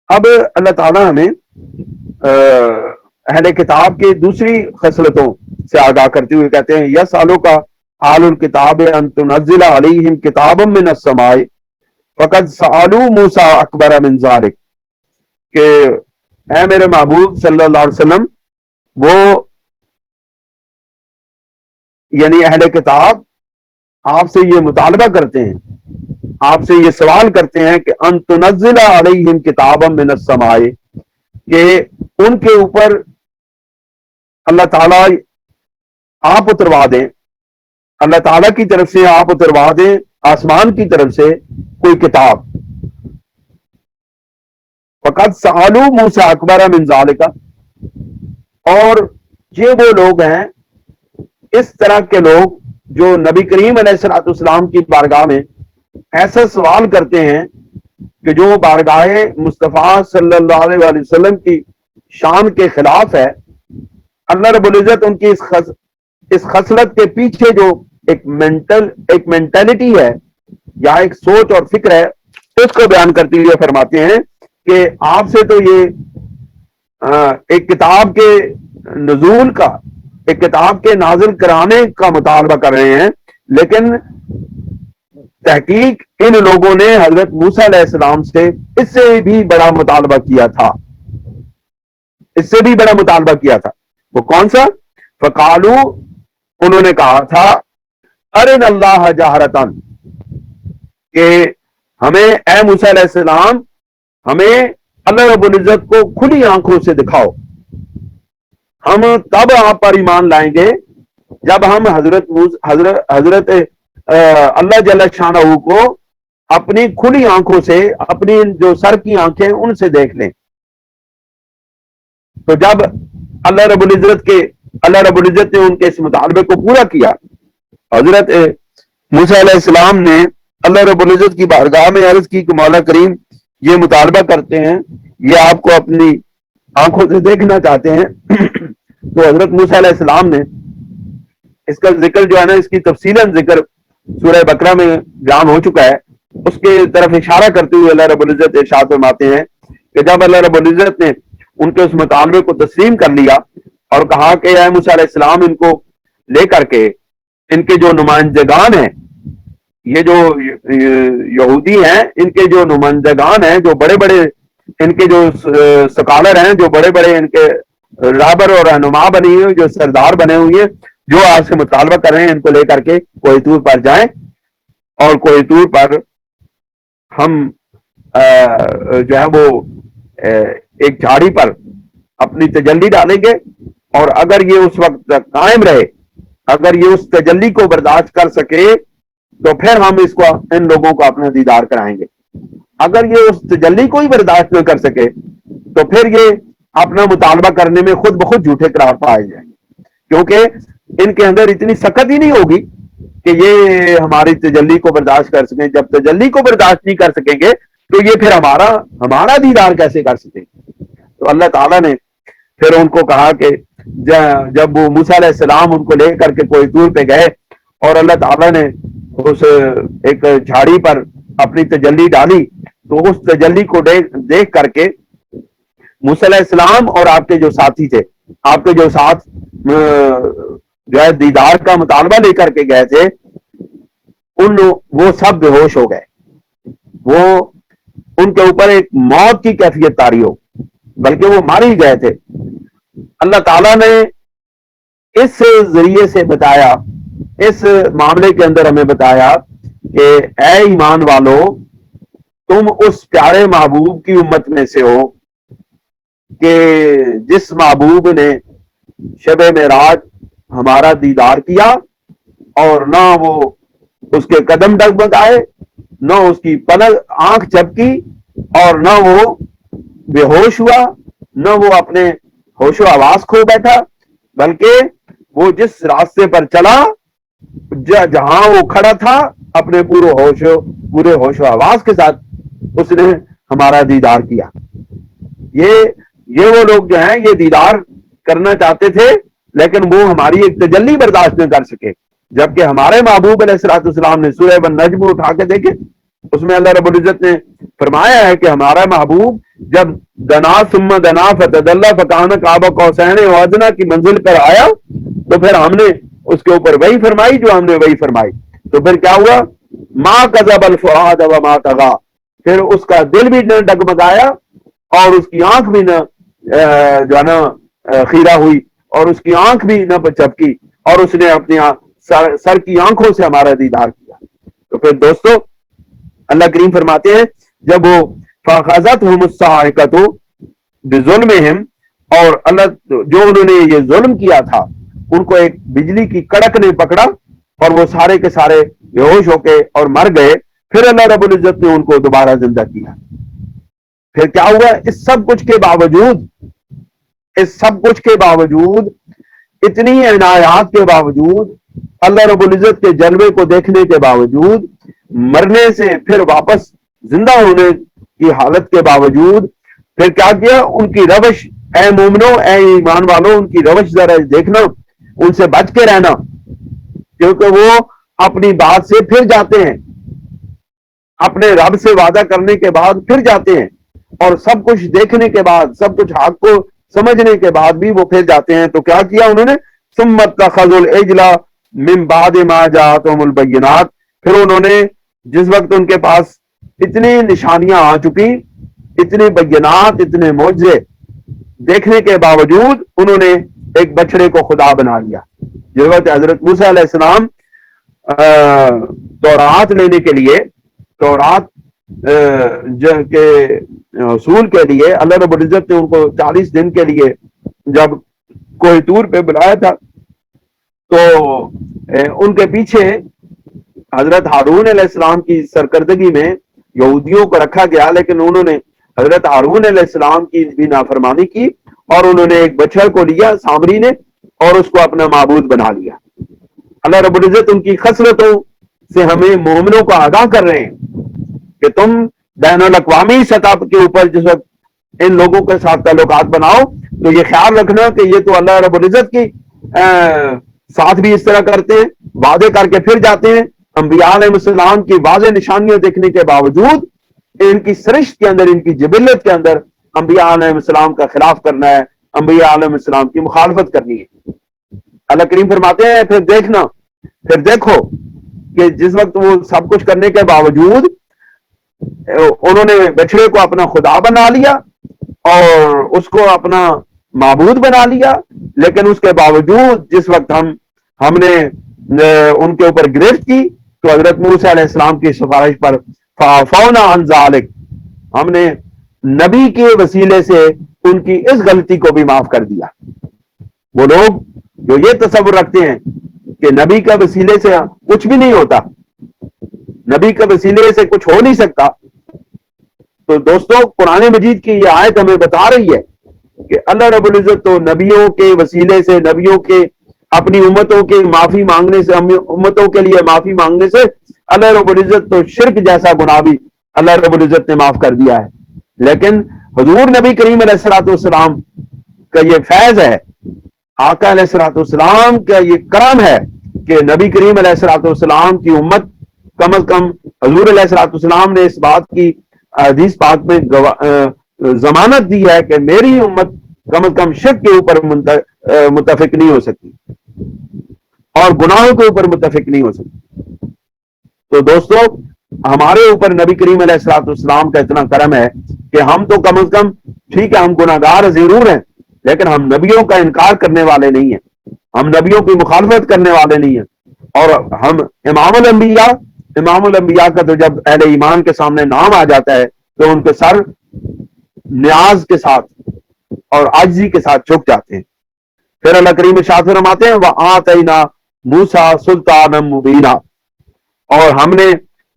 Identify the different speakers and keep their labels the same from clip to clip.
Speaker 1: اب اللہ تعالیٰ ہمیں اہل کتاب کے دوسری خصلتوں سے آگاہ کرتے ہوئے کہتے ہیں یس آلو کا آل الکتاب ان تنزل علیہم کتابا من السماء فقد سألوا موسیٰ اکبر من ذالک، کہ اے میرے محبوب صلی اللہ علیہ وسلم، وہ یعنی اہل کتاب آپ سے یہ مطالبہ کرتے ہیں، آپ سے یہ سوال کرتے ہیں کہ ان تنزل علیہم کتابا من السماء، کہ ان کے اوپر اللہ تعالیٰ آپ اتروا دیں، اللہ تعالیٰ کی طرف سے آپ اتروا دیں آسمان کی طرف سے کوئی کتاب۔ فقد سألوا موسیٰ اکبر من ذالک، اور یہ وہ لوگ ہیں، اس طرح کے لوگ جو نبی کریم علیہ الصلوۃ والسلام کی بارگاہ میں ایسا سوال کرتے ہیں کہ جو بارگاہ مصطفیٰ صلی اللہ علیہ وآلہ وسلم کی شان کے خلاف ہے۔ اللہ رب العزت ان کی اس خصلت کے پیچھے جو ایک مینٹلٹی ہے یا ایک سوچ اور فکر ہے، اس کو بیان کرتے ہوئے فرماتے ہیں کہ آپ سے تو یہ ایک کتاب کے نزول کا، ایک کتاب کے نازل کرانے کا مطالبہ کر رہے ہیں، لیکن تحقیق ان لوگوں نے حضرت موسیٰ علیہ السلام سے اس سے بھی بڑا مطالبہ کیا تھا، اس سے بھی بڑا مطالبہ کیا تھا۔ وہ کون سا؟ فقالو، انہوں نے کہا تھا ارن اللہ جہرتن، کہ ہمیں اے موسیٰ علیہ السلام، ہمیں اللہ رب العزت کو کھلی آنکھوں سے دکھاؤ، ہم تب آپ پر ایمان لائیں گے جب ہم حضرت اللہ جل شانہ کو اپنی کھلی آنکھوں سے، اپنی جو سر کی آنکھیں ان سے دیکھ لیں۔ تو جب اللہ رب العزت نے ان کے اس مطالبے کو پورا کیا، حضرت موسیٰ علیہ السلام نے اللہ رب العزت کی بارگاہ میں عرض کی کہ مولا کریم یہ مطالبہ کرتے ہیں، یہ آپ کو اپنی آنکھوں سے دیکھنا چاہتے ہیں۔ تو حضرت موسیٰ علیہ السلام نے اس کا ذکر جو ہے نا، اس کی تفصیلاً ذکر سورہ بقرہ میں بیان ہو چکا ہے، اس کے طرف اشارہ کرتے ہوئے اللہ رب العزت ارشاد فرماتے ہیں کہ جب اللہ رب العزت نے ان کے اس مطالبے کو تسلیم کر لیا اور کہا کہ اے موسیٰ علیہ السلام، ان کو لے کر کے ان کے جو نمائندگان ہیں، یہ جو یہودی ہیں، ان کے جو نمائندگان ہیں، جو بڑے بڑے ان کے جو سکالر ہیں، جو بڑے بڑے ان کے رہبر اور رہنما بنی ہوئی، جو سردار بنے ہوئے ہیں، جو آپ سے مطالبہ کر رہے ہیں، ان کو لے کر کے کوہ طور پر جائیں، اور کوہ طور پر ہم جو ہے وہ ایک جھاڑی پر اپنی تجلی ڈالیں گے، اور اگر یہ اس وقت تک قائم رہے، اگر یہ اس تجلی کو برداشت کر سکے، تو پھر ہم اس کو ان لوگوں کو اپنا دیدار کرائیں گے۔ اگر یہ اس تجلی کو ہی برداشت نہ کر سکے، تو پھر یہ اپنا مطالبہ کرنے میں خود بخود جھوٹے قرار پائے جائیں گے، کیونکہ ان کے اندر اتنی سخت ہی نہیں ہوگی کہ یہ ہماری تجلی کو برداشت کر سکیں۔ جب تجلی کو برداشت نہیں کر سکیں گے تو یہ پھر ہمارا دیدار کیسے کر سکیں گے؟ تو اللہ تعالیٰ نے پھر ان کو کہا کہ جب وہ موسیٰ علیہ السلام ان کو لے کر کے کوہ طور پہ گئے، اور اللہ تعالیٰ نے اس ایک جھاڑی پر اپنی تجلی ڈالی، تو اس تجلی کو دیکھ کر کے موسیٰ علیہ السلام اور آپ کے جو ساتھی تھے، آپ کے جو ساتھ جو ہے دیدار کا مطالبہ لے کر کے گئے تھے، وہ سب بے ہوش ہو گئے، وہ ان کے اوپر ایک موت کی کیفیت طاری ہو، بلکہ وہ مار ہی گئے تھے۔ اللہ تعالیٰ نے اس ذریعے سے بتایا، اس معاملے کے اندر ہمیں بتایا کہ اے ایمان والو، تم اس پیارے محبوب کی امت میں سے ہو کہ جس محبوب نے شب معراج ہمارا دیدار کیا، اور نہ وہ اس کے قدم ڈگمگائے، نہ اس کی آنکھ جھپکی، اور نہ وہ بے ہوش ہوا، نہ وہ اپنے ہوش و آواز کھو بیٹھا، بلکہ وہ جس راستے پر چلا، جہاں وہ کھڑا تھا، اپنے پورے ہوش و آواز کے ساتھ اس نے ہمارا دیدار کیا۔ یہ وہ لوگ جو ہیں، یہ دیدار کرنا چاہتے تھے، لیکن وہ ہماری ایک تجلی برداشت نہ کر سکے، جبکہ ہمارے محبوب علیہ الصلوۃ والسلام نے سورہ النجم اٹھا کے دیکھے، اس میں اللہ رب العزت نے فرمایا ہے کہ ہمارا محبوب جب دنا ثم دنا فتدلى فكان قاب قوسین او ادنی کی منزل پر آیا تو پھر ہم نے اس کے اوپر وہی فرمائی جو ہم نے وہی فرمائی. تو پھر کیا ہوا؟ ما کذب الفؤاد وما طغى، پھر اس کا دل بھی نہ ڈگمگایا اور اس کی آنکھ بھی نہ جو ہے نا خیرہ ہوئی اور اس کی آنکھ بھی نہ چپکی اور اس نے اپنی سر کی آنکھوں سے ہمارا دیدار کیا. تو پھر دوستو اللہ کریم فرماتے ہیں جب وہ فاخذتهم الصاعقۃ بظلمهم، اور اللہ جو انہوں نے یہ ظلم کیا تھا ان کو ایک بجلی کی کڑک نے پکڑا اور وہ سارے کے سارے بے ہوش ہو کے اور مر گئے. پھر اللہ رب العزت نے ان کو دوبارہ زندہ کیا. پھر کیا ہوا؟ اس سب کچھ کے باوجود، اس سب کچھ کے باوجود، اتنی عنایات کے باوجود، اللہ رب العزت کے جلوے کو دیکھنے کے باوجود، مرنے سے پھر واپس زندہ ہونے کی حالت کے باوجود، پھر کیا کیا؟ ان کی روش، اے مومنو، اے ایمان والو، ان کی روش ذرا دیکھنا، ان سے بچ کے رہنا، کیونکہ وہ اپنی بات سے پھر جاتے ہیں، اپنے رب سے وعدہ کرنے کے بعد پھر جاتے ہیں، اور سب کچھ دیکھنے کے بعد، سب کچھ حق کو سمجھنے کے بعد بھی وہ پھر جاتے ہیں. تو کیا کیا انہوں نے؟ ثم اتخذوا العجل من بعد ما جاءتهم البینات، پھر انہوں نے جس وقت ان کے پاس اتنی نشانیاں آ چکی، اتنے بینات، اتنے معجزے دیکھنے کے باوجود انہوں نے ایک بچڑے کو خدا بنا لیا. جس وقت حضرت موسیٰ علیہ السلام تورات لینے کے لیے، تورات کے اصول کے لیے اللہ رب العزت نے ان کو 40 دن کے لیے جب کوہ طور پہ بلایا تھا تو ان کے پیچھے حضرت ہارون علیہ السلام کی سرکردگی میں یہودیوں کو رکھا گیا، لیکن انہوں نے حضرت ہارون علیہ السلام کی بھی نافرمانی کی اور انہوں نے ایک بچڑ کو لیا سامری نے اور اس کو اپنا معبود بنا لیا. اللہ رب العزت ان کی خصلتوں سے ہمیں مومنوں کو آگاہ کر رہے ہیں کہ تم بین الاقوامی سطح کے اوپر جس وقت ان لوگوں کے ساتھ تعلقات بناؤ تو یہ خیال رکھنا کہ یہ تو اللہ رب العزت کی ساتھ بھی اس طرح کرتے ہیں، وعدے کر کے پھر جاتے ہیں. انبیاء علیہ السلام کی واضح نشانیاں دیکھنے کے باوجود ان کی سرشت کے اندر، ان کی جبلت کے اندر انبیاء علیہ السلام کا خلاف کرنا ہے، انبیاء علیہ السلام کی مخالفت کرنی ہے. اللہ کریم فرماتے ہیں پھر دیکھنا، پھر دیکھو کہ جس وقت وہ سب کچھ کرنے کے باوجود انہوں نے بچڑے کو اپنا خدا بنا لیا اور اس کو اپنا معبود بنا لیا، لیکن اس کے باوجود جس وقت ہم نے ان کے اوپر گرفت کی تو حضرت موسیٰ علیہ السلام کی سفارش پر فعفونا عن ذالک، ہم نے نبی کے وسیلے سے ان کی اس غلطی کو بھی معاف کر دیا. وہ لوگ جو یہ تصور رکھتے ہیں کہ نبی کا وسیلے سے کچھ بھی نہیں ہوتا، نبی کے وسیلے سے کچھ ہو نہیں سکتا، تو دوستو قرآن مجید کی یہ آیت ہمیں بتا رہی ہے کہ اللہ رب العزت تو نبیوں کے وسیلے سے، نبیوں کے اپنی امتوں کے معافی مانگنے سے، امتوں کے لیے معافی مانگنے سے اللہ رب العزت تو شرک جیسا گناہ بھی اللہ رب العزت نے معاف کر دیا ہے. لیکن حضور نبی کریم علیہ الصلوۃ والسلام کا یہ فیض ہے، آقا علیہ الصلوۃ والسلام کا یہ کرم ہے کہ نبی کریم علیہ الصلوۃ والسلام کی امت کم از کم حضور علیہ الصلوۃ والسلام نے اس بات کی حدیث پاک میں ضمانت دی ہے کہ میری امت کم از کم شرک کے اوپر متفق نہیں ہو سکتی اور گناہوں کے اوپر متفق نہیں ہو سکتی. تو دوستو ہمارے اوپر نبی کریم علیہ الصلوۃ والسلام کا اتنا کرم ہے کہ ہم تو کم از کم ٹھیک ہے، ہم گناہگار ضرور ہیں لیکن ہم نبیوں کا انکار کرنے والے نہیں ہیں، ہم نبیوں کی مخالفت کرنے والے نہیں ہیں. اور ہم امام الانبیاء کا تو جب اہل ایمان کے سامنے نام آ جاتا ہے تو ان کے سر نیاز کے ساتھ اور عاجزی کے ساتھ جھک جاتے ہیں. پھر اللہ کریم ارشاد فرماتے ہیں وَآتَيْنَا مُوسَىٰ سُلْطَانًا مُبِينًا، اور ہم نے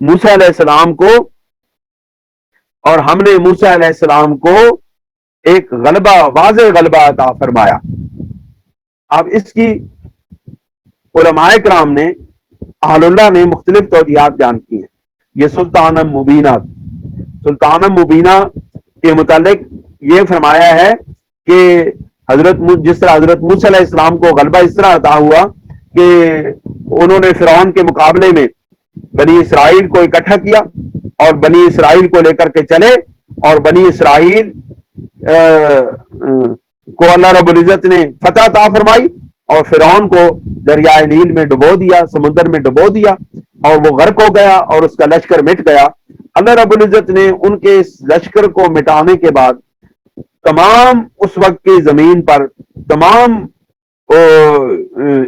Speaker 1: موسیٰ علیہ السلام کو ایک غلبہ، واضح غلبہ عطا فرمایا. اب اس کی علماء کرام نے، اہل اللہ نے مختلف توجیہات بیان کی ہیں. یہ سلطان مبینہ کے متعلق یہ فرمایا ہے کہ جس طرح حضرت موسیٰ علیہ السلام کو غلبہ اس طرح عطا ہوا کہ انہوں نے فرعون کے مقابلے میں بنی اسرائیل کو اکٹھا کیا اور بنی اسرائیل کو لے کر کے چلے اور بنی اسرائیل کو اللہ رب العزت نے فتح عطا فرمائی اور فرعون کو دریائے نیل میں ڈبو دیا، سمندر میں ڈبو دیا اور وہ غرق ہو گیا اور اس کا لشکر مٹ گیا۔ اللہ رب العزت نے ان کے اس لشکر کو مٹانے کے بعد تمام اس وقت کی زمین پر تمام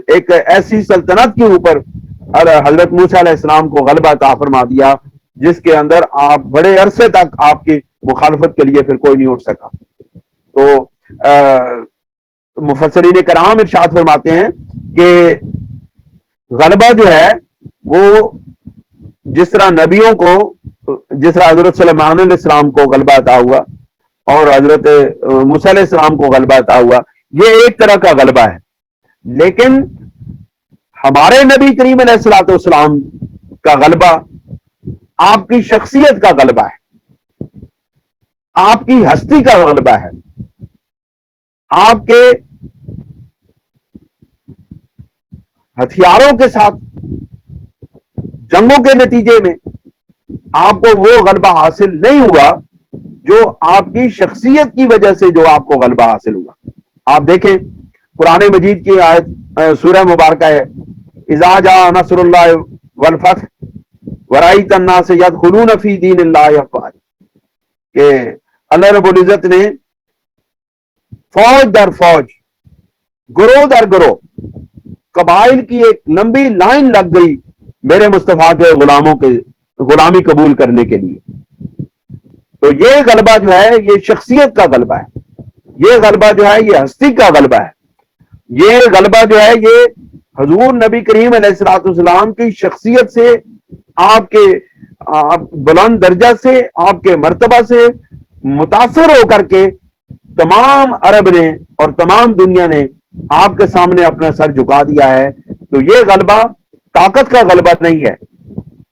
Speaker 1: ایک ایسی سلطنت کے اوپر حضرت موسیٰ علیہ السلام کو غلبہ عطا فرما دیا جس کے اندر آپ بڑے عرصے تک آپ کی مخالفت کے لیے پھر کوئی نہیں اٹھ سکا۔ تو مفسرین کرام ارشاد فرماتے ہیں کہ غلبہ جو ہے وہ جس طرح نبیوں کو، جس طرح حضرت سلیمان علیہ السلام کو غلبہ عطا ہوا اور حضرت موسیٰ علیہ السلام کو غلبہ عطا ہوا، یہ ایک طرح کا غلبہ ہے، لیکن ہمارے نبی کریم علیہ الصلوۃ والسلام کا غلبہ آپ کی شخصیت کا غلبہ ہے، آپ کی ہستی کا غلبہ ہے، آپ کے ہتھیاروں کے ساتھ جنگوں کے نتیجے میں آپ کو وہ غلبہ حاصل نہیں ہوا جو آپ کی شخصیت کی وجہ سے جو آپ کو غلبہ حاصل ہوا۔ آپ دیکھیں قرآن مجید کی آیت سورہ مبارکہ ہے اذا جاء نصر اللہ والفتح ورأیت الناس یدخلون فی دین اللہ افواجا، کہ اللہ رب العزت نے فوج در فوج، گروہ در گروہ، قبائل کی ایک لمبی لائن لگ گئی میرے مصطفیٰ کے غلاموں کے غلامی قبول کرنے کے لیے۔ تو یہ غلبہ جو ہے یہ شخصیت کا غلبہ ہے، یہ غلبہ جو ہے یہ ہستی کا غلبہ ہے، یہ غلبہ جو ہے یہ حضور نبی کریم علیہ الصلوۃ والسلام کی شخصیت سے، آپ کے بلند درجہ سے، آپ کے مرتبہ سے متاثر ہو کر کے تمام عرب نے اور تمام دنیا نے آپ کے سامنے اپنا سر جھکا دیا ہے۔ تو یہ غلبہ طاقت کا غلبہ نہیں ہے،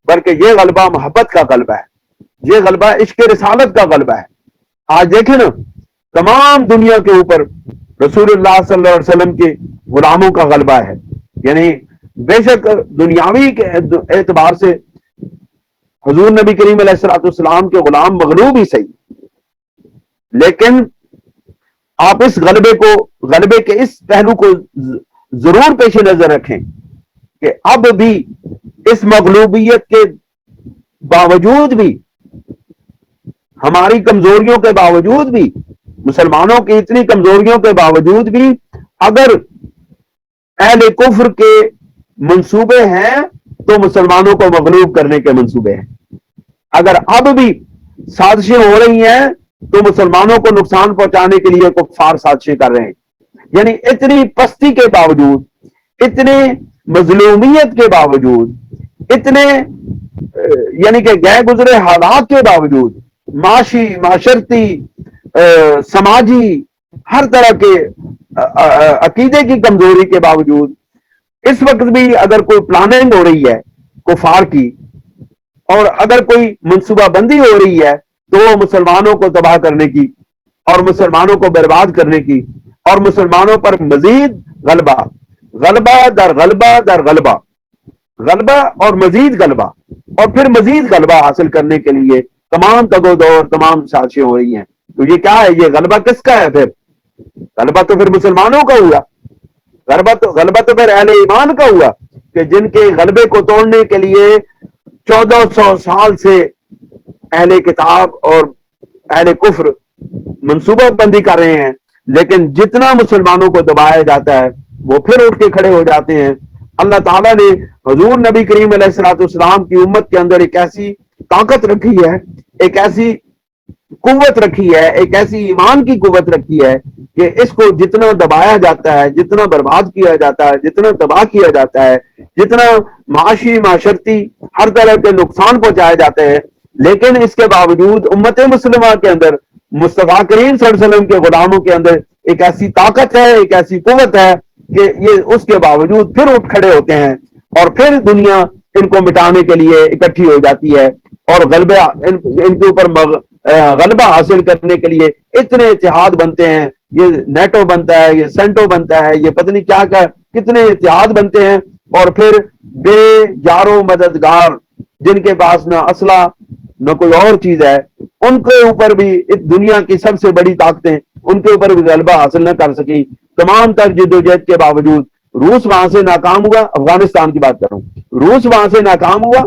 Speaker 1: بلکہ یہ غلبہ محبت کا غلبہ ہے، یہ غلبہ عشق رسالت کا غلبہ ہے۔ آج دیکھیں نا تمام دنیا کے اوپر رسول اللہ صلی اللہ علیہ وسلم کے غلاموں کا غلبہ ہے، یعنی بے شک دنیاوی کے اعتبار سے حضور نبی کریم علیہ الصلوۃ والسلام کے غلام مغلوب ہی صحیح، لیکن آپ اس غلبے کے اس پہلو کو ضرور پیش نظر رکھیں کہ اب بھی اس مغلوبیت کے باوجود بھی، ہماری کمزوریوں کے باوجود بھی، مسلمانوں کی اتنی کمزوریوں کے باوجود بھی، اگر اہل کفر کے منصوبے ہیں تو مسلمانوں کو مغلوب کرنے کے منصوبے ہیں۔ اگر اب بھی سازشیں ہو رہی ہیں تو مسلمانوں کو نقصان پہنچانے کے لیے کفار سازشیں کر رہے ہیں۔ یعنی اتنی پستی کے باوجود، اتنے مظلومیت کے باوجود، اتنے یعنی کہ گئے گزرے حالات کے باوجود، معاشی، معاشرتی، سماجی، ہر طرح کے عقیدے کی کمزوری کے باوجود، اس وقت بھی اگر کوئی پلاننگ ہو رہی ہے کفار کی اور اگر کوئی منصوبہ بندی ہو رہی ہے تو وہ مسلمانوں کو تباہ کرنے کی اور مسلمانوں کو برباد کرنے کی اور مسلمانوں پر مزید غلبہ در غلبہ در غلبہ، غلبہ اور مزید غلبہ اور پھر مزید غلبہ حاصل کرنے کے لیے تمام تگ و دور، تمام سازشیں ہو رہی ہیں۔ تو یہ کیا ہے؟ یہ غلبہ کس کا ہے؟ پھر غلبہ تو پھر مسلمانوں کا ہوا، غلبہ تو پھر اہل ایمان کا ہوا کہ جن کے غلبے کو توڑنے کے لیے 1400 سال سے اہل کتاب اور اہل کفر منصوبہ بندی کر رہے ہیں، لیکن جتنا مسلمانوں کو دبایا جاتا ہے وہ پھر اٹھ کے کھڑے ہو جاتے ہیں۔ اللہ تعالیٰ نے حضور نبی کریم علیہ الصلوۃ والسلام کی امت کے اندر ایک ایسی طاقت رکھی ہے، ایک ایسی قوت رکھی ہے، ایک ایسی ایمان کی قوت رکھی ہے کہ اس کو جتنا دبایا جاتا ہے، جتنا برباد کیا جاتا ہے، جتنا تباہ کیا جاتا ہے، جتنا معاشی، معاشرتی ہر طرح کے نقصان پہنچائے جاتے ہیں، لیکن اس کے باوجود امت مسلمہ کے اندر، مصطفیٰ کریم صلی اللہ علیہ وسلم کے غلاموں کے اندر ایک ایسی طاقت ہے، ایک ایسی قوت ہے کہ یہ اس کے باوجود پھر اٹھ کھڑے ہوتے ہیں اور پھر دنیا ان کو مٹانے کے لیے اکٹھی ہو جاتی ہے اور غلبہ ان کے اوپر غلبہ حاصل کرنے کے لیے اتنے اتحاد بنتے ہیں، یہ نیٹو بنتا ہے، یہ سینٹو بنتا ہے، یہ پتہ نہیں کیا کیا کتنے اتحاد بنتے ہیں، اور پھر بے یارو مددگار جن کے پاس نہ اسلحہ نہ کوئی اور چیز ہے، ان کے اوپر بھی اس دنیا کی سب سے بڑی طاقتیں ان کے اوپر بھی غلبہ حاصل نہ کر سکی. تمام تر جدوجہد کے باوجود روس وہاں سے ناکام ہوا. افغانستان کی بات کر رہا ہوں. روس وہاں سے ناکام ہوا.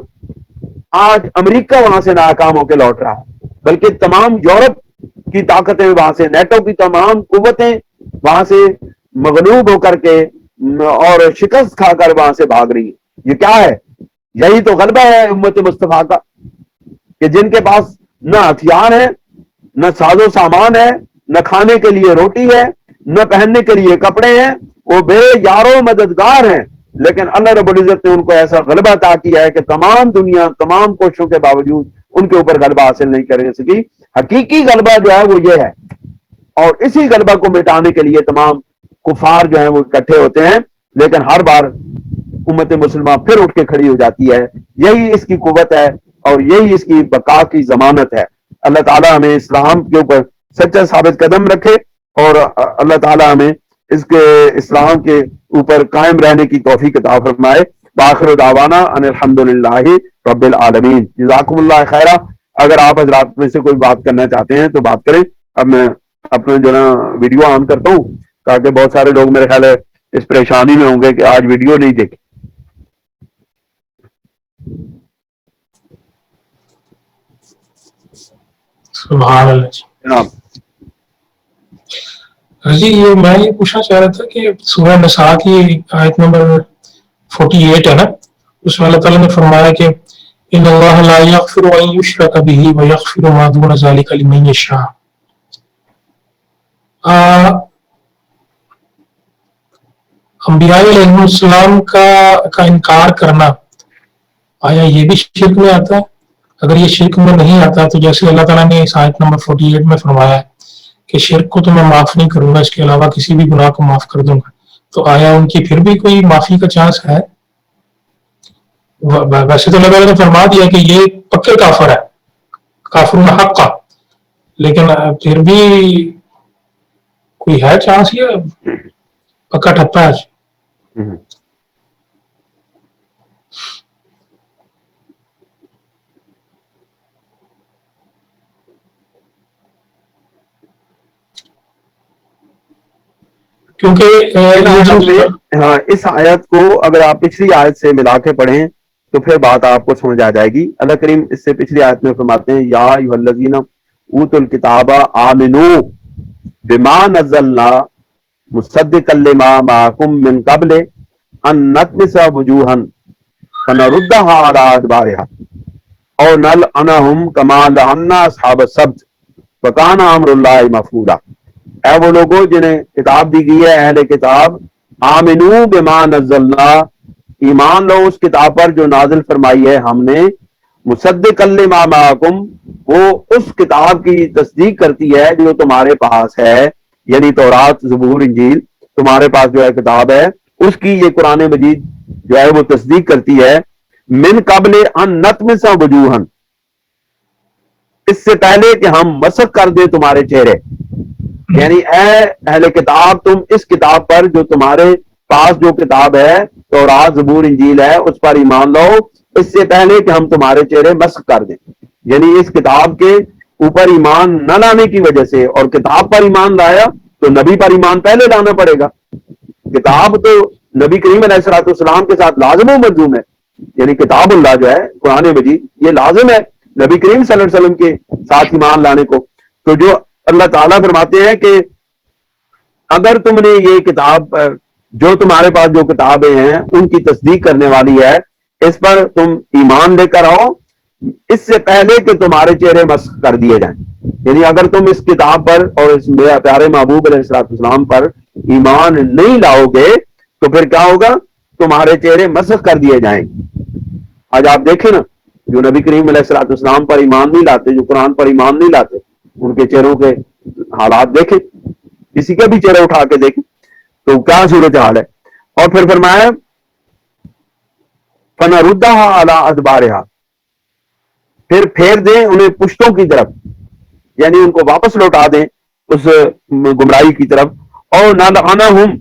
Speaker 1: آج امریکہ وہاں سے ناکام ہو کے لوٹ رہا ہے. بلکہ تمام یورپ کی طاقتیں وہاں سے, نیٹو کی تمام قوتیں وہاں سے مغلوب ہو کر کے اور شکست کھا کر وہاں سے بھاگ رہی ہے. یہ کیا ہے؟ یہی تو غلبہ ہے امت مصطفیٰ کا, کہ جن کے پاس نہ ہتھیار ہے, نہ ساز و سامان ہے, نہ کھانے کے لیے روٹی ہے, نہ پہننے کے لیے کپڑے ہیں, وہ بے یارو مددگار ہیں, لیکن اللہ رب العزت نے ان کو ایسا غلبہ عطا کیا ہے کہ تمام دنیا تمام کوششوں کے باوجود ان کے اوپر غلبہ حاصل نہیں کر سکی. حقیقی غلبہ جو ہے وہ یہ ہے, اور اسی غلبہ کو مٹانے کے لیے تمام کفار جو ہیں وہ اکٹھے ہوتے ہیں, لیکن ہر بار امت مسلمہ پھر اٹھ کے کھڑی ہو جاتی ہے. یہی اس کی قوت ہے اور یہی اس کی بقا کی ضمانت ہے. اللہ تعالیٰ ہمیں اسلام کے اوپر سچا ثابت قدم رکھے, اور اللہ تعالیٰ ہمیں اس کے اسلام کے اوپر قائم رہنے کی توفیق عطا فرمائے. بآخر دعوانا ان الحمدللہ رب العالمین. جزاکم اللہ خیرہ. اگر آپ حضرات میں سے کوئی بات کرنا چاہتے ہیں تو بات کریں. اب میں اپنا جو نا ویڈیو آن کرتا ہوں, تاکہ بہت سارے لوگ میرے خیال ہے اس پریشانی میں ہوں گے کہ آج ویڈیو نہیں دیکھے.
Speaker 2: سبحان اللہ
Speaker 1: جناب
Speaker 2: جی. یہ میں یہ پوچھنا چاہ رہا تھا کہ سورہ نساء کی آیت نمبر 48 ہے نا, اس میں اللہ تعالیٰ نے فرمایا کہ ان اللہ لا یغفر ان یشرک بہ ویغفر ما دون ذلک لمن یشاء. انبیاء علیہ السلام کا انکار کرنا, آیا یہ بھی شرک میں آتا ہے؟ اگر یہ شرک میں نہیں آتا تو جیسے اللہ تعالیٰ نے اس آیت نمبر 48 میں فرمایا ہے کہ شرک کو تو میں معاف نہیں کروں گا, اس کے علاوہ کسی بھی گناہ کو معاف کر دوں گا, تو آیا ان کی پھر بھی کوئی معافی کا چانس ہے؟ ویسے تو اللہ تعالیٰ نے فرما دیا کہ یہ پکے کافر ہے, کافر حق کا, لیکن پھر بھی کوئی ہے چانس یا پکا ٹھپا ہے؟ کیونکہ
Speaker 1: ہاں, اس آیت کو اگر آپ پچھلی آیت سے ملا کے پڑھیں تو پھر بات آپ کو سمجھ آ جائے گی. اللہ کریم اس سے پچھلی آیت میں فرماتے ہیں یا ایھا الذین اوتوا الکتاب آمنوا بما نزلنا مصدقا لما معکم من قبل ان نطمس وجوہا فنردها علی ادبارها اور نلعنہم کما لعنا اصحاب السبت وکان امر اللہ مفعولا. اے وہ لوگوں جنہیں کتاب دی گئی ہے, اہل کتاب, آمنو بما نزلنا, ایمان لو اس کتاب پر جو نازل فرمائی ہے ہم نے, مصدقا لما معکم, وہ اس کتاب کی تصدیق کرتی ہے جو تمہارے پاس ہے, یعنی تورات زبور انجیل تمہارے پاس جو ہے کتاب ہے, اس کی یہ قرآن مجید جو ہے وہ تصدیق کرتی ہے. من قبل ان نطمس وجوہا, اس سے پہلے کہ ہم مسخ کر دیں تمہارے چہرے, یعنی اے اہل کتاب تم اس کتاب پر جو تمہارے پاس جو کتاب ہے تورات زبور انجیل ہے اس پر ایمان لو, اس سے پہلے کہ ہم تمہارے چہرے مسخ کر دیں. یعنی اس کتاب کے اوپر ایمان نہ لانے کی وجہ سے, اور کتاب پر ایمان لایا تو نبی پر ایمان پہلے لانا پڑے گا. کتاب تو نبی کریم علیہ الصلوۃ والسلام کے ساتھ لازم و ملزوم ہے, یعنی کتاب اللہ جو ہے قرآن مجید یہ لازم ہے نبی کریم صلی اللہ علیہ وسلم کے ساتھ ایمان لانے کو. تو جو اللہ تعالیٰ فرماتے ہیں کہ اگر تم نے یہ کتاب جو تمہارے پاس جو کتابیں ہیں ان کی تصدیق کرنے والی ہے, اس پر تم ایمان لے کر آؤ اس سے پہلے کہ تمہارے چہرے مسخ کر دیے جائیں. یعنی اگر تم اس کتاب پر اور اس میرے پیارے محبوب علیہ الصلوۃ والسلام پر ایمان نہیں لاؤ گے تو پھر کیا ہوگا, تمہارے چہرے مسخ کر دیے جائیں. آج آپ دیکھیں نا, جو نبی کریم علیہ الصلوۃ والسلام پر ایمان نہیں لاتے, جو قرآن پر ایمان نہیں لاتے, ان کے چہروں کے حالات دیکھیں, کسی کا بھی چہرہ اٹھا کے دیکھیں تو کیا صورت حال ہے. اور پھر فرمایا فنردها علی ادبارها, پھر پھیر دیں انہیں پشتوں کی طرف, یعنی ان کو واپس لوٹا دیں اس گمراہی کی طرف. اور نلعنہم,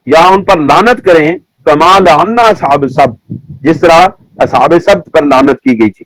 Speaker 1: یا ان پر لعنت کریں, کما لعنا اصحاب السبت, جس طرح اصحاب سبت پر لعنت کی گئی تھی.